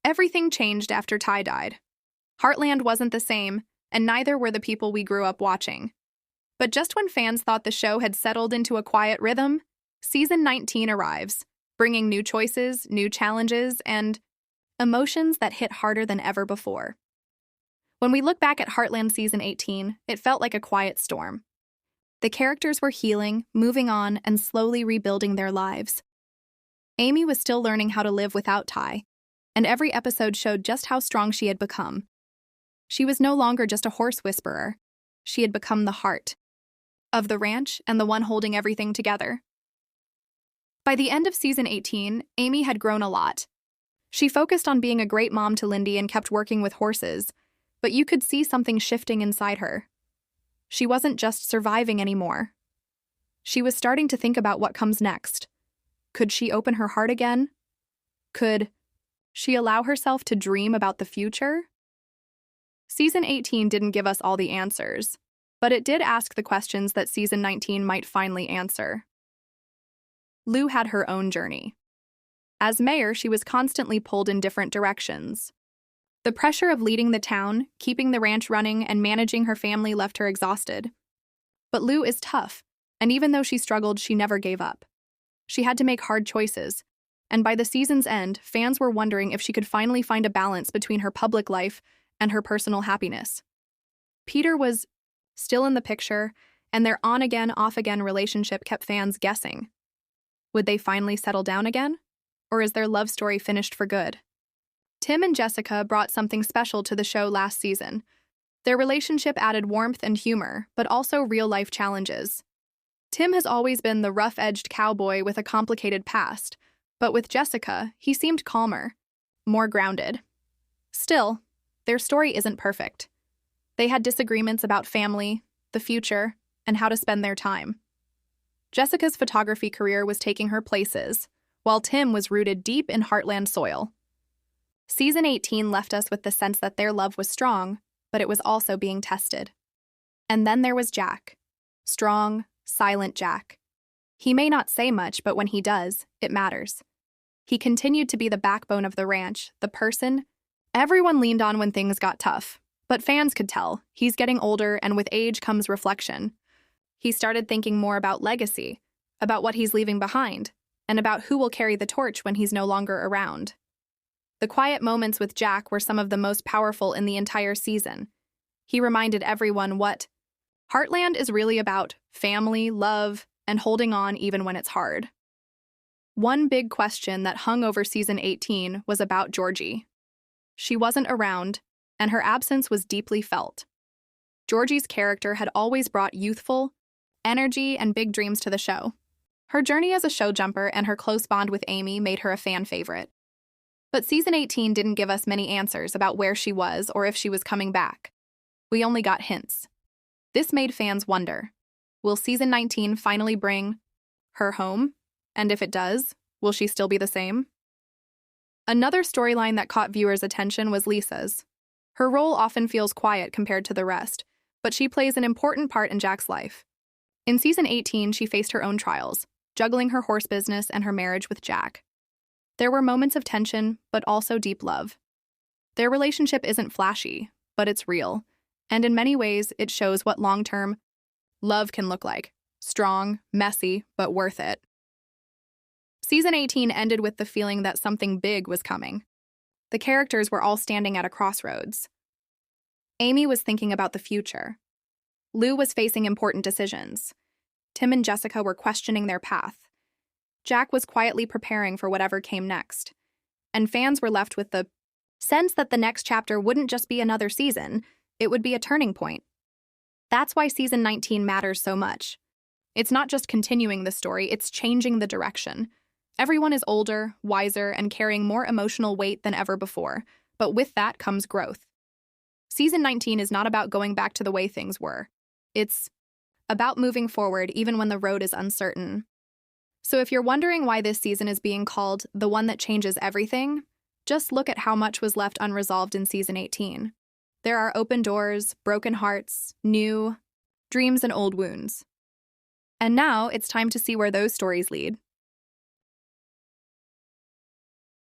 Everything changed after Ty died. Heartland wasn't the same, and neither were the people we grew up watching. But just when fans thought the show had settled into a quiet rhythm, season 19 arrives, bringing new choices, new challenges, and emotions that hit harder than ever before. When we look back at Heartland season 18, it felt like a quiet storm. The characters were healing, moving on, and slowly rebuilding their lives. Amy was still learning how to live without Ty, and every episode showed just how strong she had become. She was no longer just a horse whisperer. She had become the heart of the ranch and the one holding everything together. By the end of season 18, Amy had grown a lot. She focused on being a great mom to Lindy and kept working with horses, but you could see something shifting inside her. She wasn't just surviving anymore. She was starting to think about what comes next. Could she open her heart again? Could she allow herself to dream about the future? Season 18 didn't give us all the answers, but it did ask the questions that season 19 might finally answer. Lou had her own journey. As mayor, she was constantly pulled in different directions. The pressure of leading the town, keeping the ranch running, and managing her family left her exhausted. But Lou is tough, and even though she struggled, she never gave up. She had to make hard choices, and by the season's end, fans were wondering if she could finally find a balance between her public life and her personal happiness. Peter was still in the picture, and their on-again, off-again relationship kept fans guessing. Would they finally settle down again? Or is their love story finished for good? Tim and Jessica brought something special to the show last season. Their relationship added warmth and humor, but also real-life challenges. Tim has always been the rough-edged cowboy with a complicated past, but with Jessica, he seemed calmer, more grounded. Still, their story isn't perfect. They had disagreements about family, the future, and how to spend their time. Jessica's photography career was taking her places, while Tim was rooted deep in Heartland soil. Season 18 left us with the sense that their love was strong, but it was also being tested. And then there was Jack. Strong, silent Jack. He may not say much, but when he does, it matters. He continued to be the backbone of the ranch, the person everyone leaned on when things got tough. But fans could tell, he's getting older, and with age comes reflection. He started thinking more about legacy, about what he's leaving behind, and about who will carry the torch when he's no longer around. The quiet moments with Jack were some of the most powerful in the entire season. He reminded everyone what Heartland is really about: family, love, and holding on even when it's hard. One big question that hung over season 18 was about Georgie. She wasn't around, and her absence was deeply felt. Georgie's character had always brought youthful energy and big dreams to the show. Her journey as a show jumper and her close bond with Amy made her a fan favorite. But season 18 didn't give us many answers about where she was or if she was coming back. We only got hints. This made fans wonder, will season 19 finally bring her home? And if it does, will she still be the same? Another storyline that caught viewers' attention was Lisa's. Her role often feels quiet compared to the rest, but she plays an important part in Jack's life. In season 18, she faced her own trials, juggling her horse business and her marriage with Jack. There were moments of tension, but also deep love. Their relationship isn't flashy, but it's real, and in many ways, it shows what long-term love can look like: strong, messy, but worth it. Season 18 ended with the feeling that something big was coming. The characters were all standing at a crossroads. Amy was thinking about the future. Lou was facing important decisions. Tim and Jessica were questioning their path. Jack was quietly preparing for whatever came next. And fans were left with the sense that the next chapter wouldn't just be another season, it would be a turning point. That's why season 19 matters so much. It's not just continuing the story, it's changing the direction. Everyone is older, wiser, and carrying more emotional weight than ever before, but with that comes growth. Season 19 is not about going back to the way things were. It's about moving forward even when the road is uncertain. So if you're wondering why this season is being called the one that changes everything, just look at how much was left unresolved in season 18. There are open doors, broken hearts, new dreams, and old wounds. And now it's time to see where those stories lead.